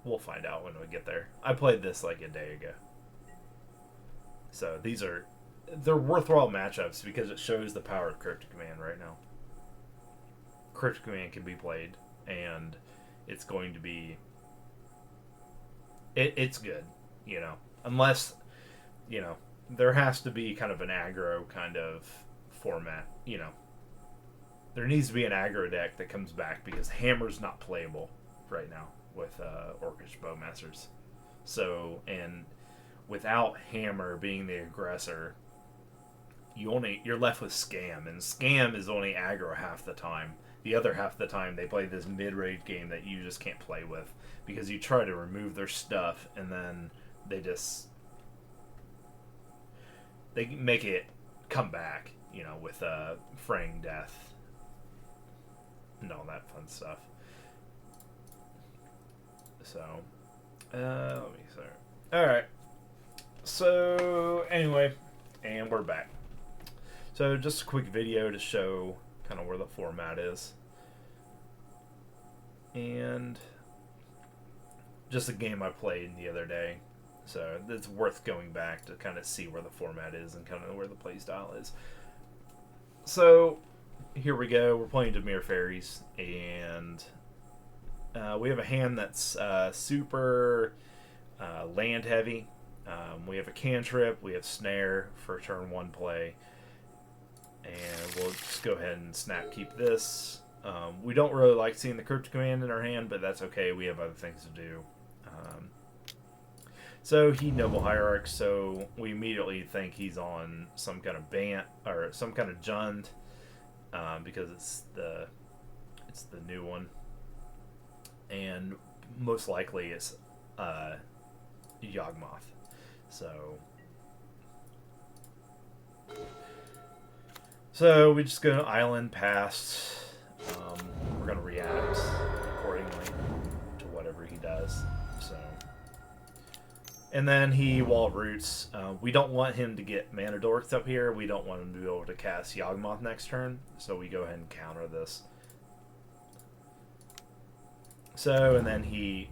we'll find out when we get there. I played this like a day ago. So they're worthwhile matchups because it shows the power of Cryptic Command right now. Cryptic Command can be played, and it's going to be... It's good, you know. Unless, you know, there has to be kind of an aggro kind of format, you know. There needs to be an aggro deck that comes back because Hammer's not playable right now with Orcish Bowmasters. So, and without Hammer being the aggressor, you're left with Scam, and Scam is only aggro half the time. The other half of the time they play this mid-range game that you just can't play with because you try to remove their stuff and then they make it come back, you know, with fraying death and all that fun stuff. So, let me start. All right. So anyway, and we're back. So just a quick video to show kind of where the format is. And just a game I played the other day. So it's worth going back to kind of see where the format is and kind of where the play style is. So here we go. We're playing Dimir Faeries, and we have a hand that's super land heavy. We have a cantrip, we have snare for turn 1 play, and we'll just go ahead and snap keep this. We don't really like seeing the Cryptic Command in our hand, but that's okay, we have other things to do. So he Noble Hierarch, so we immediately think he's on some kind of Bant, or some kind of Jund, because it's the new one. And most likely it's Yawgmoth. So we just go to island past. We're gonna react accordingly to whatever he does. So, and then he wall roots. We don't want him to get mana dorks up here. We don't want him to be able to cast Yawgmoth next turn. So we go ahead and counter this. So, and then he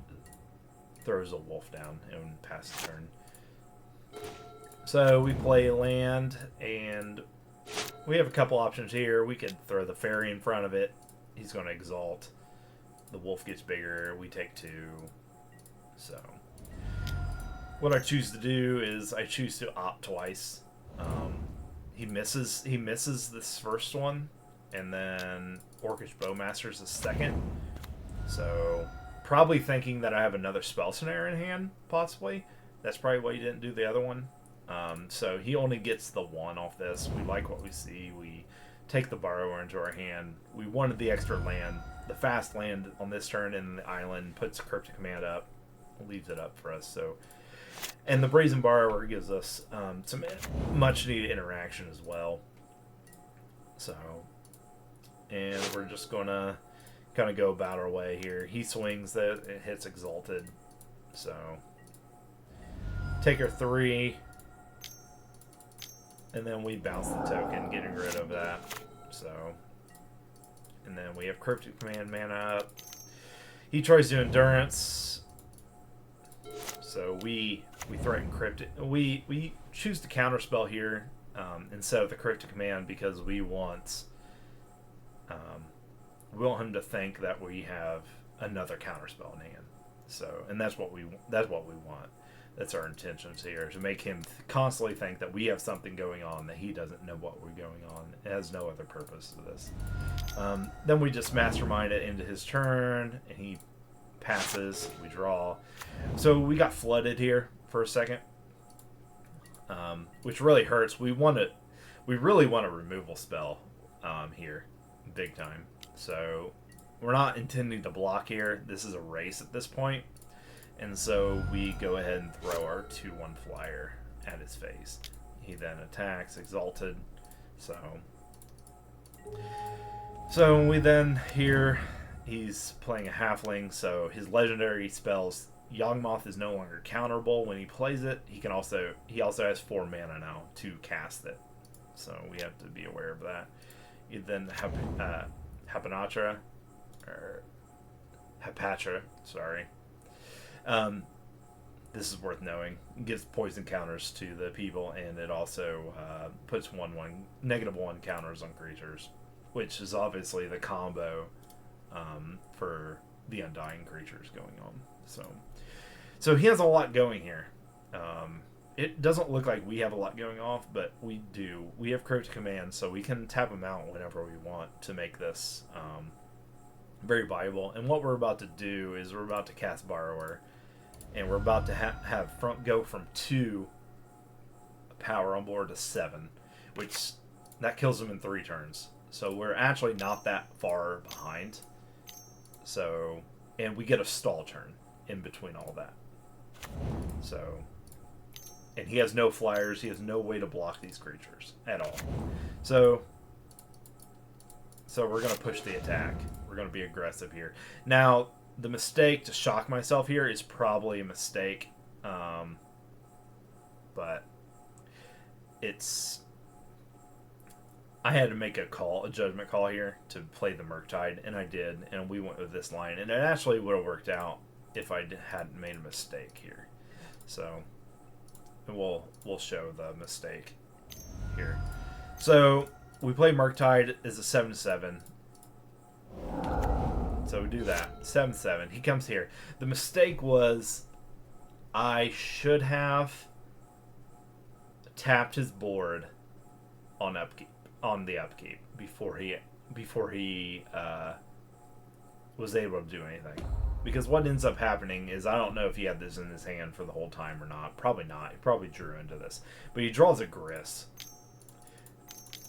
throws a wolf down and passes the turn. So we play land, and we have a couple options here. We could throw the Faerie in front of it. He's going to exalt. The wolf gets bigger. We take 2. So what I choose to do is I choose to opt twice. He misses this first one, and then Orcish Bowmaster's the second. So probably thinking that I have another spell snare in hand, possibly. That's probably why he didn't do the other one. So he only gets the 1 off this. We like what we see. We take the Borrower into our hand. We wanted the extra land. The fast land on this turn in the island puts Cryptic Command up, leaves it up for us. So, and the Brazen Borrower gives us some much needed interaction as well. So, and we're just gonna kind of go about our way here. He swings that, it hits Exalted. So take our 3, and then we bounce the token, getting rid of that. So, and then we have Cryptic Command mana up. He tries to Endurance. So we threaten Cryptic. We choose to counterspell here instead of the Cryptic Command because we want him to think that we have another counterspell in hand. So, and that's what we want. That's our intentions here, to make him constantly think that we have something going on that he doesn't know what we're going on. It has no other purpose to this. Then we just mastermind it into his turn, and he passes. We draw. So we got flooded here for a second, which really hurts. We really want a removal spell here, big time. So we're not intending to block here. This is a race at this point. And so we go ahead and throw our 2/1 flyer at his face. He then attacks, Exalted. So we then here he's playing a halfling, so his legendary spells, Yawgmoth is no longer counterable when he plays it. He also has 4 mana now to cast it. So we have to be aware of that. You then have Hapatra, sorry. This is worth knowing. It gives poison counters to the people, and it also puts -1 counters on creatures, which is obviously the combo for the Undying creatures going on. So he has a lot going here. It doesn't look like we have a lot going off, but we do. We have Cryptic Command, so we can tap them out whenever we want to make this very viable. And what we're about to do is we're about to cast Borrower, and we're about to have front go from 2 power on board to 7, which that kills them in 3 turns. So we're actually not that far behind. So, and we get a stall turn in between all that. So, and he has no flyers. He has no way to block these creatures at all. So we're going to push the attack. We're going to be aggressive here. Now, the mistake to shock myself here is probably a mistake. But it's... I had to make a judgment call here to play the Morningtide, and I did, and we went with this line. And it actually would have worked out if I hadn't made a mistake here. So we'll show the mistake here. So we play Morningtide as a 7/7. So we do that. 7/7. He comes here. The mistake was I should have tapped his board on the upkeep before he was able to do anything. Because what ends up happening is, I don't know if he had this in his hand for the whole time or not. Probably not. He probably drew into this. But he draws a Gris,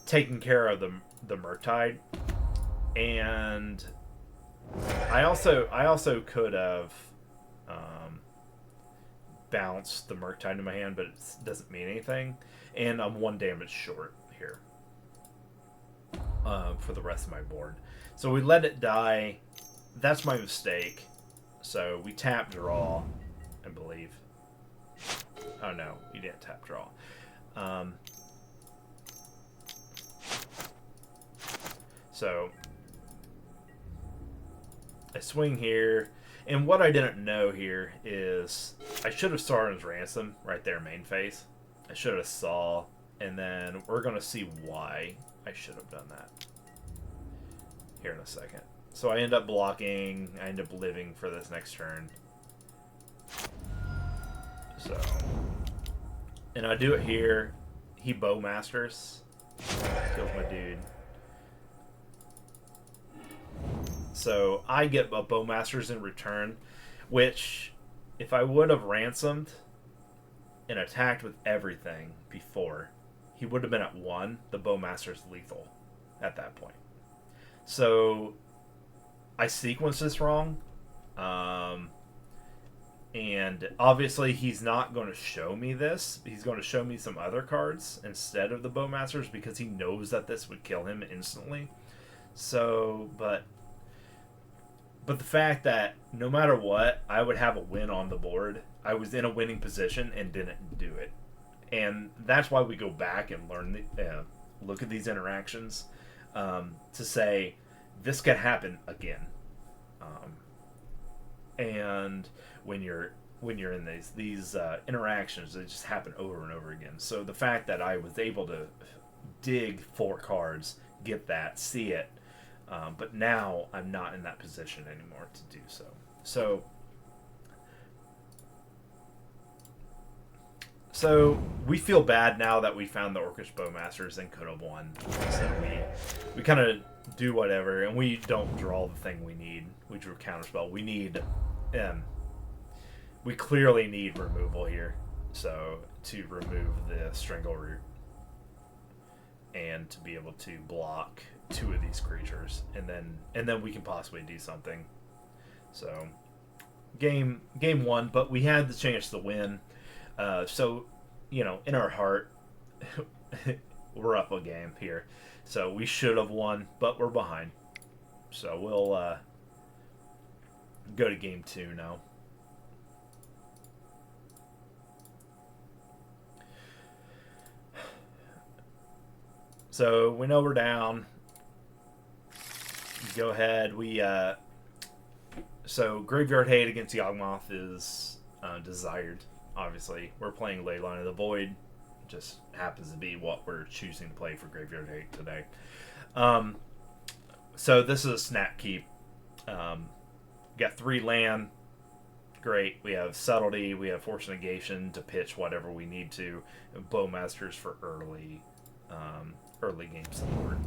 taking care of the Morningtide. And I also could have bounced the Morningtide in my hand, but it doesn't mean anything. And I'm 1 damage short here for the rest of my board. So we let it die. That's my mistake. So we tap draw, I believe. Oh no, you didn't tap draw. So I swing here, and what I didn't know here is I should have Sauron's Ransom right there, main phase. I should have saw, and then we're gonna see why I should have done that here in a second. So I end up blocking. I end up living for this next turn. So, and I do it here. He Bowmasters, kills my dude. So I get a Bowmasters in return, which, if I would have ransomed and attacked with everything before, he would have been at 1. The Bowmaster's lethal at that point. So I sequenced this wrong. And obviously he's not going to show me this. He's going to show me some other cards instead of the Bowmasters, because he knows that this would kill him instantly. So, but the fact that no matter what, I would have a win on the board. I was in a winning position and didn't do it. And that's why we go back and learn, look at these interactions to say, this could happen again. And when you're in these interactions, they just happen over and over again. So the fact that I was able to dig 4 cards, get that, see it, but now I'm not in that position anymore to do so. So we feel bad now that we found the Orcish Bowmasters and could have won. So we kind of do whatever, and we don't draw the thing we need. We drew Counterspell. We need, we clearly need removal here. So to remove the Strangleroot and to be able to block 2 of these creatures, and then we can possibly do something. So game 1, but we had the chance to win. So, in our heart, we're up a game here. So we should have won, but we're behind. So we'll go to game 2 now. So we know we're down. Go ahead. We So Graveyard Hate against Yawgmoth is desired. Obviously, we're playing Leyline of the Void. Just happens to be what we're choosing to play for Graveyard Hate today. So this is a snap keep. Got 3 land. Great. We have Subtlety. We have Force Negation to pitch whatever we need to. And Bowmasters for early game support.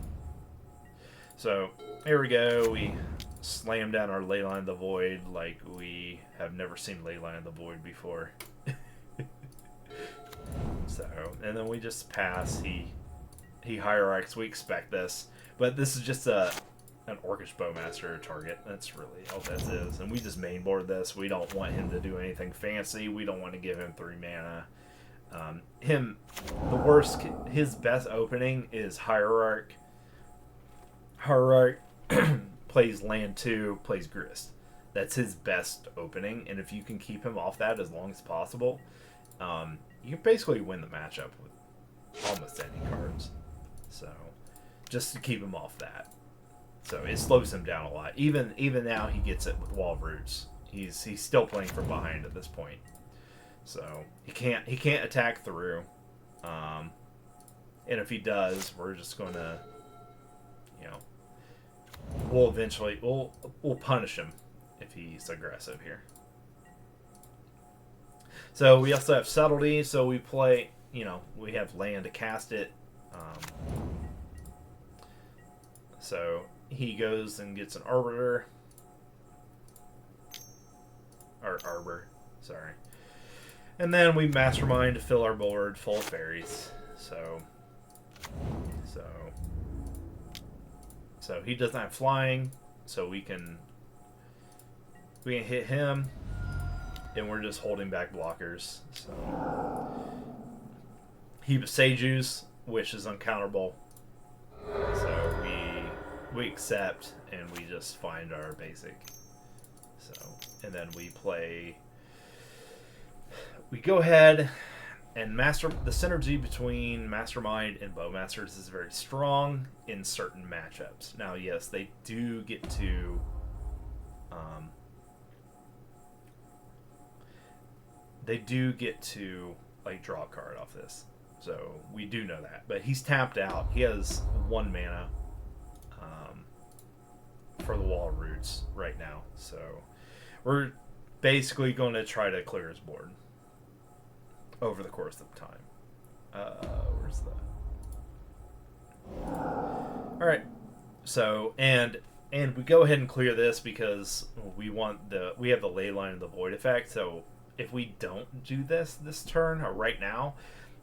So here we go. We slam down our Leyline of the Void like we have never seen Leyline of the Void before. So, and then we just pass. He hierarchs. We expect this, but this is just an Orcish Bowmaster target. That's really all that is. And we just mainboard this. We don't want him to do anything fancy. We don't want to give him 3 mana. His best opening is Hierarch. Hierarch plays land 2, plays Grist. That's his best opening, and if you can keep him off that as long as possible, you can basically win the matchup with almost any cards. So, just to keep him off that. So it slows him down a lot. Even now he gets it with Wall of Roots. He's still playing from behind at this point. So he can't attack through. And if he does, we're just gonna, we'll punish him if he's aggressive here. So we also have Subtlety. So we play, we have land to cast it. So he goes and gets an Arbiter. Or Arbor, sorry. And then we Mastermind to fill our board full of fairies. So he doesn't have flying, so we can hit him, and we're just holding back blockers. So he Seju's, which is uncounterable. So we accept, and we just find our basic. So, and then we go ahead and the synergy between Mastermind and Bowmasters is very strong in certain matchups. Now, yes, they do get to like draw a card off this. So we do know that. But he's tapped out. He has 1 mana for the Wall of Roots right now. So we're basically going to try to clear his board over the course of time. Where's that? Alright. So, and we go ahead and clear this because we have the Leyline of the Void effect. So if we don't do this turn or right now,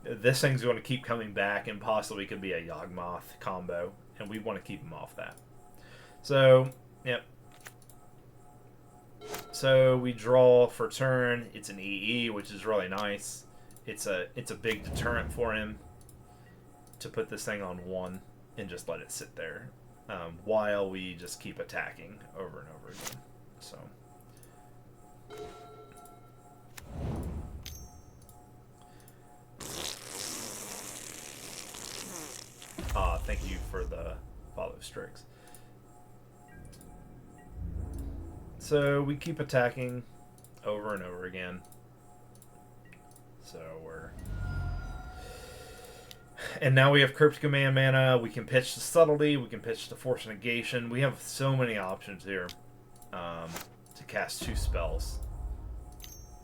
this thing's going to keep coming back and possibly could be a Yawgmoth combo, and we want to keep him off that. So, yep. So we draw for turn. It's an EE, which is really nice. It's a big deterrent for him to put this thing on 1 and just let it sit there while we just keep attacking over and over again. So. Thank you for the follow strikes. So we keep attacking over and over again. So and now we have Cryptic Command mana. We can pitch the Subtlety. We can pitch the Force Negation. We have so many options here to cast 2 spells.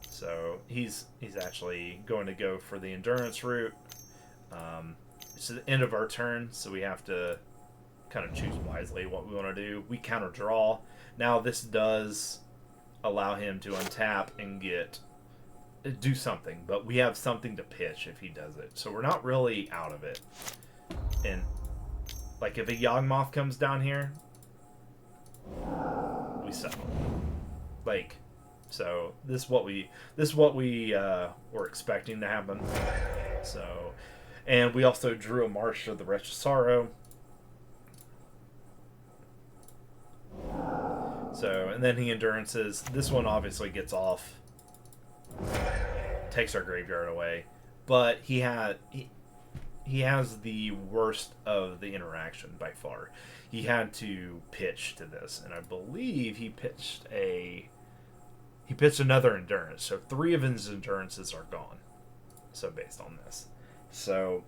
So he's actually going to go for the Endurance route. It's the end of our turn, so we have to kind of choose wisely what we want to do. We counter draw. Now this does allow him to untap and do something, but we have something to pitch if he does it. So we're not really out of it. And like if a Yawgmoth comes down here, we settle. Like, so this is what we were expecting to happen. So, and we also drew a March of the Wretched Sorrow. So, and then he endurances. This one obviously gets off, takes our graveyard away, but he he has the worst of the interaction by far. He had to pitch to this, and I believe he pitched another endurance. So 3 of his endurances are gone. So based on this, so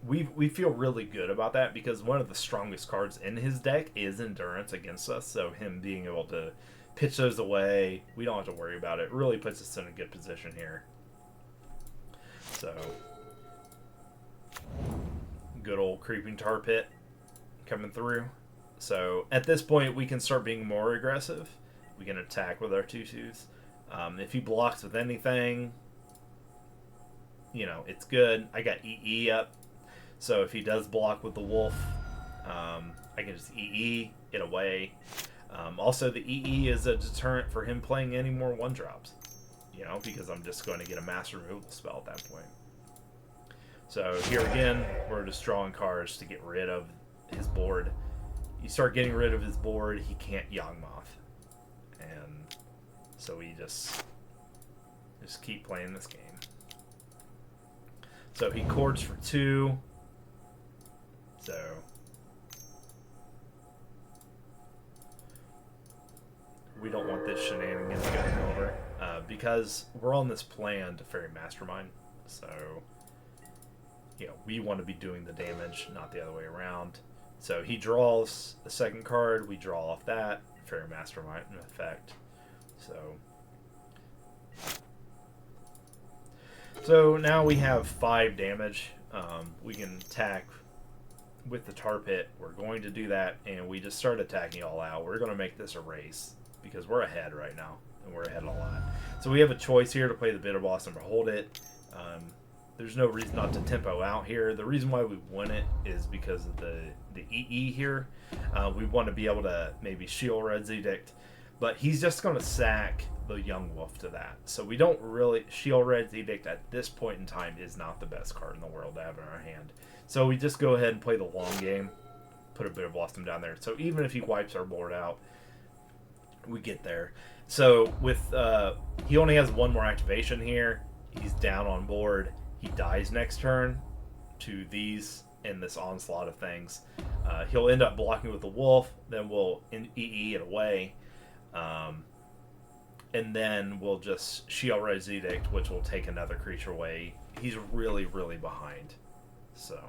we feel really good about that because one of the strongest cards in his deck is endurance against us. So him being able to pitch those away, we don't have to worry about it. Really puts us in a good position here. So good old creeping tar pit coming through. So at this point, we can start being more aggressive. We can attack with our 2/2s. If he blocks with anything, it's good. I got EE up, so if he does block with the wolf, I can just EE it away. Also, the EE is a deterrent for him playing any more 1-drops, because I'm just going to get a mass removal spell at that point. So here again, we're just drawing cards to get rid of his board. You start getting rid of his board, he can't Yawgmoth. And so we just keep playing this game. So he chords for 2. So we don't want this shenanigans going over. Because we're on this plan to Faerie Mastermind. So we want to be doing the damage, not the other way around. So he draws the second card, we draw off that, Faerie Mastermind in effect. So now we have 5 damage. We can attack with the tar pit. We're going to do that, and we just start attacking all out. We're going to make this a race because we're ahead right now, and we're ahead a lot. So we have a choice here to play the Bitter Blossom or hold it. There's no reason not to tempo out here. The reason why we win it is because of the EE here. We want to be able to maybe shield Red's Edict, but he's just going to sack the Young Wolf to that. So we don't really... Shield Red's Edict at this point in time is not the best card in the world to have in our hand. So we just go ahead and play the long game, put a Bitter Blossom down there. So even if he wipes our board out, we get there. So with... he only has 1 more activation here. He's down on board. He dies next turn to these in this onslaught of things. He'll end up blocking with the wolf, then we'll EE it away. And then we'll just Shield Red's Edict, which will take another creature away. He's really, really behind. So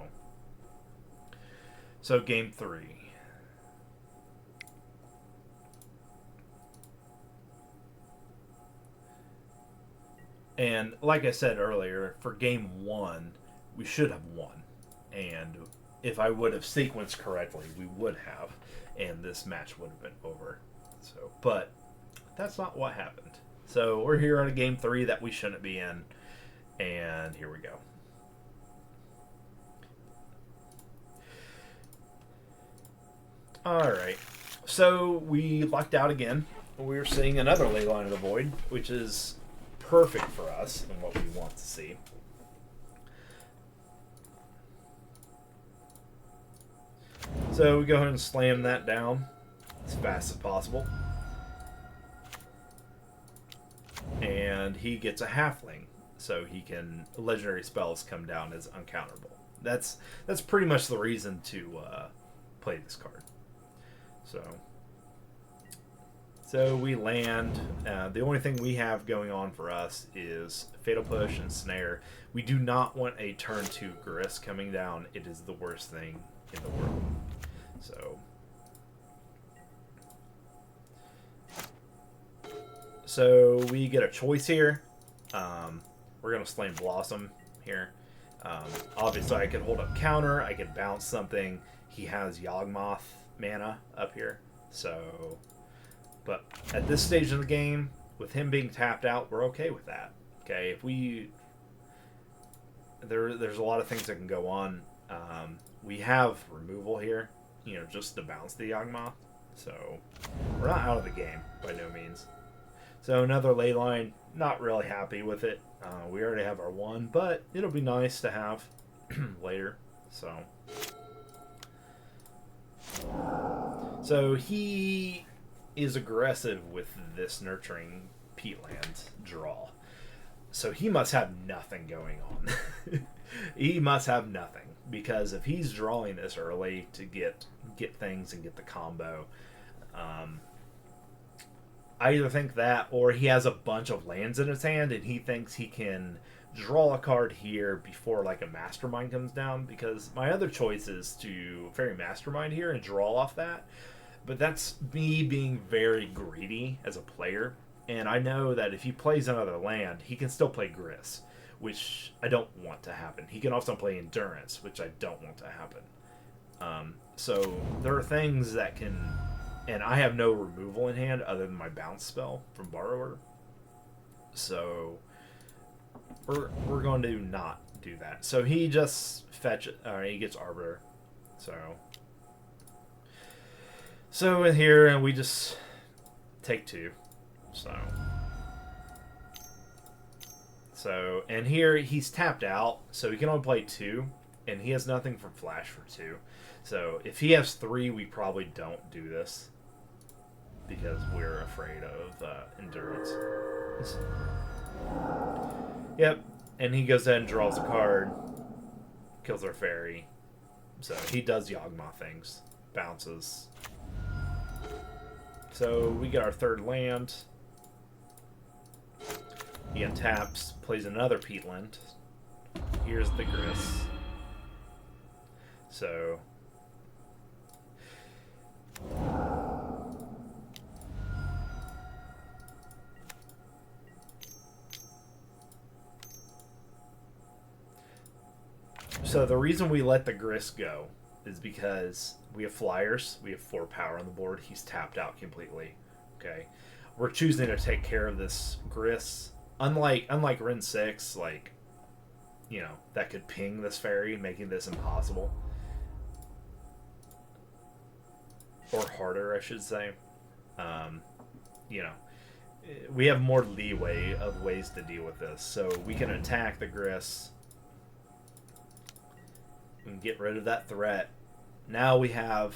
game 3. And like I said earlier, for game 1, we should have won. And if I would have sequenced correctly, we would have. And this match would have been over. But that's not what happened. So we're here on a game 3 that we shouldn't be in. And here we go. Alright. So we lucked out again. We're seeing another Leyline of the Void, which is perfect for us and what we want to see. So we go ahead and slam that down as fast as possible. And he gets a halfling, so he can... legendary spells come down as uncounterable. That's pretty much the reason to play this card. So we land. The only thing we have going on for us is Fatal Push and Snare. We do not want a turn 2 Grist coming down. It is the worst thing in the world. So we get a choice here. We're going to Slain Blossom here. Obviously, I could hold up counter. I could bounce something. He has Yawgmoth mana up here. But at this stage of the game, with him being tapped out, we're okay with that. Okay, if we... There's a lot of things that can go on. We have removal here, just to bounce the Yawgmoth. So we're not out of the game by no means. So another Leyline, not really happy with it. We already have our 1, but it'll be nice to have later. So he is aggressive with this Nurturing Peatland draw. So he must have nothing going on. He must have nothing, because if he's drawing this early to get things and get the combo, I either think that, or he has a bunch of lands in his hand and he thinks he can draw a card here before like a Mastermind comes down, because my other choice is to Faerie Mastermind here and draw off that, but that's me being very greedy as a player, and I know that if he plays another land, he can still play Gris, which I don't want to happen. He can also play Endurance, which I don't want to happen. So there are things that can, and I have no removal in hand other than my bounce spell from Borrower. So we're going to not do that. So he just he gets Arbiter. So in here, and we just take 2. So and here he's tapped out, so he can only play 2, and he has nothing from Flash for 2. So if he has 3, we probably don't do this, because we're afraid of Endurance. Yep, and he goes ahead and draws a card, kills our Faerie. So he does Yawgmoth things, bounces. So we get our 3rd land. He untaps, plays another Peatland. Here's the Gris. So the reason we let the Gris go is because we have flyers. We have 4 power on the board. He's tapped out completely. Okay, we're choosing to take care of this Gris. Unlike Rin 6, like, you know, that could ping this Faerie, making this impossible. Or harder, I should say. You know, we have more leeway of ways to deal with this. So we can attack the Gris and get rid of that threat. Now he has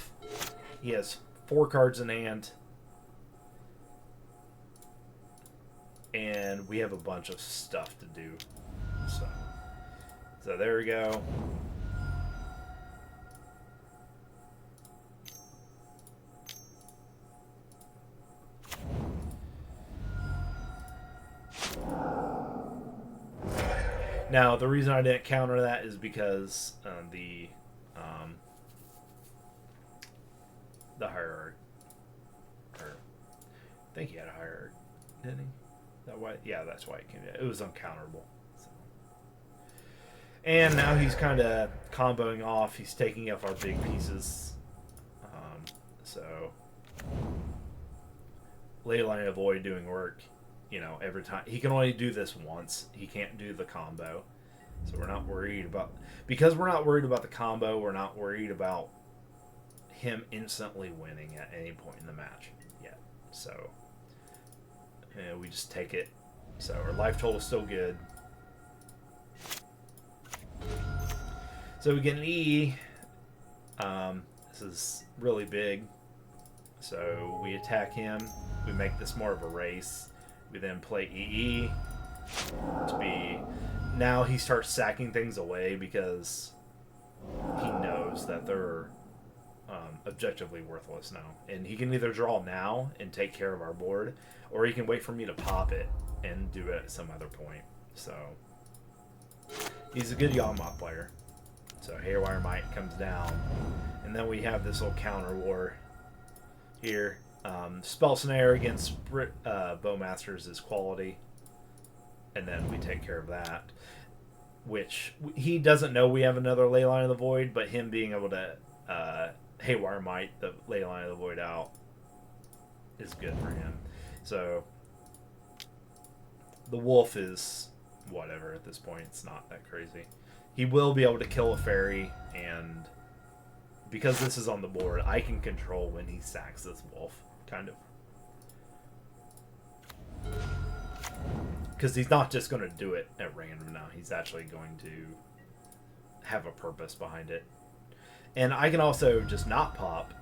4 cards in hand, and we have a bunch of stuff to do. So there we go. Now, the reason I didn't counter that is because the hierarchy. I think he had a hierarchy, didn't he? That why? Yeah, that's why it came. It was uncounterable. So. And now he's kind of comboing off. He's taking up our big pieces. So Leyline of Void doing work. You know, every time he can only do this once. He can't do the combo. So we're not worried about, because we're not worried about the combo. We're not worried about him instantly winning at any point in the match yet. So we just take it. So our life total is still good. So we get an E. This is really big. So we attack him. We make this more of a race. We then play EE to be. Now he starts sacking things away because he knows that they're objectively worthless now. And he can either draw now and take care of our board, or he can wait for me to pop it and do it at some other point. So he's a good Yawgmoth player. So Haywire Might comes down. And then we have this little counter war here. Spell Snare against Bowmasters is quality. And then we take care of that. Which he doesn't know we have another Leyline of the Void, but him being able to Haywire Might the Leyline of the Void out is good for him. So the Wolf is whatever at this point. It's not that crazy. He will be able to kill a Faerie, and because this is on the board, I can control when he sacks this Wolf, kind of. Because he's not just going to do it at random now. He's actually going to have a purpose behind it. And I can also just not pop.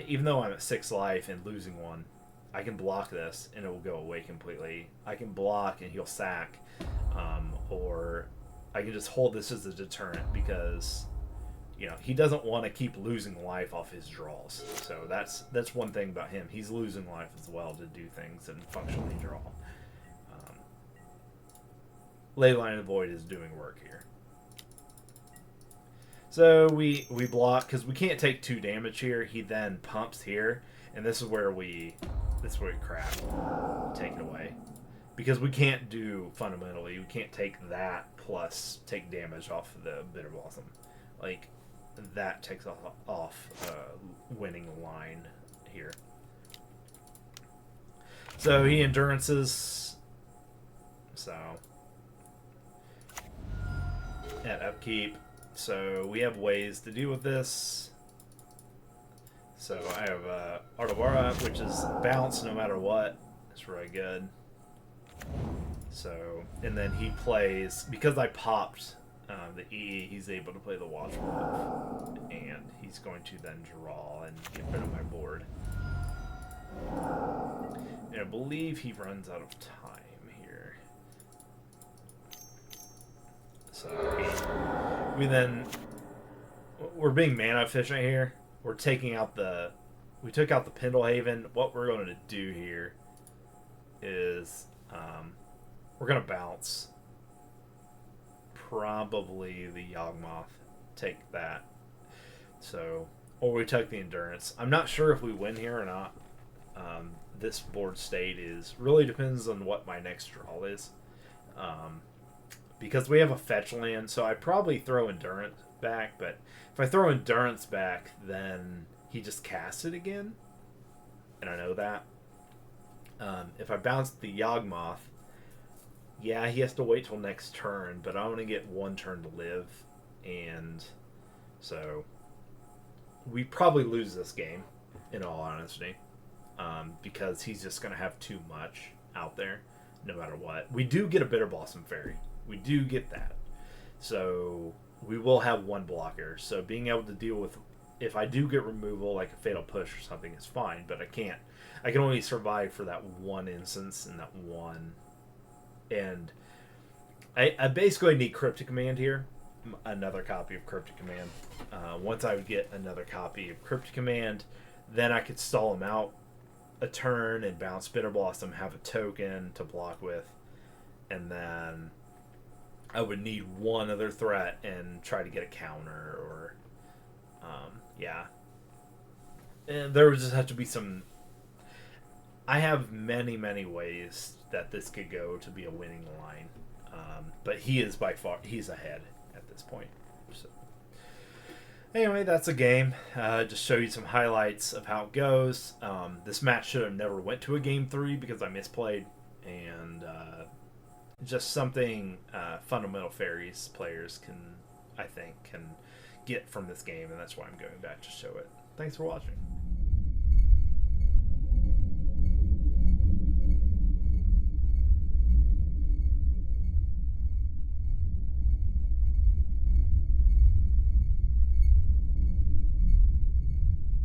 Even though I'm at 6 life and losing 1, I can block this and it will go away completely. I can block and he'll sack. or I can just hold this as a deterrent because, you know, he doesn't want to keep losing life off his draws. So that's one thing about him. He's losing life as well to do things and functionally draw. Leyline of Void is doing work here. So we block because we can't take 2 damage here. He then pumps here, and this is where we crap. Take it away. Because we can't do, fundamentally, we can't take that plus take damage off of the Bitter Blossom. Like, that takes off winning line here. So he endurances. So at upkeep. So we have ways to deal with this. So I have Ardawara, which is balanced no matter what. It's really good. So, and then he plays, because I popped the E, he's able to play the Watchwolf, and he's going to then draw and get rid of my board. And I believe he runs out of time here. So we're being mana efficient here. We're taking out we took out the Pendlehaven. What we're going to do here is we're going to bounce probably the Yawgmoth, take that. So, or we took the Endurance. I'm not sure if we win here or not. This board state really depends on what my next draw is. Because we have a fetch land, so I probably throw Endurance back, but if I throw Endurance back, then he just casts it again, and I know that. If I bounce the Yawgmoth, yeah, he has to wait till next turn, but I want to get 1 turn to live, and so we probably lose this game, in all honesty, because he's just going to have too much out there, no matter what. We do get a Bitter Blossom Faerie. We do get that. So we will have 1 blocker. So being able to deal with, if I do get removal, like a Fatal Push or something, is fine, but I can't. I can only survive for that 1 instance and that 1. And I basically need Cryptic Command here. Another copy of Cryptic Command. Once I would get another copy of Cryptic Command, then I could stall him out a turn and bounce Bitter Blossom, have a token to block with, and then I would need 1 other threat and try to get a counter, or yeah. And there would just have to be some. I have many ways that this could go to be a winning line, but he is by far ahead at this point. So anyway, that's a game. Just show you some highlights of how it goes. This match should have never went to a game 3 because I misplayed, and just something fundamental Faeries players can get from this game, and that's why I'm going back to show it. Thanks for watching.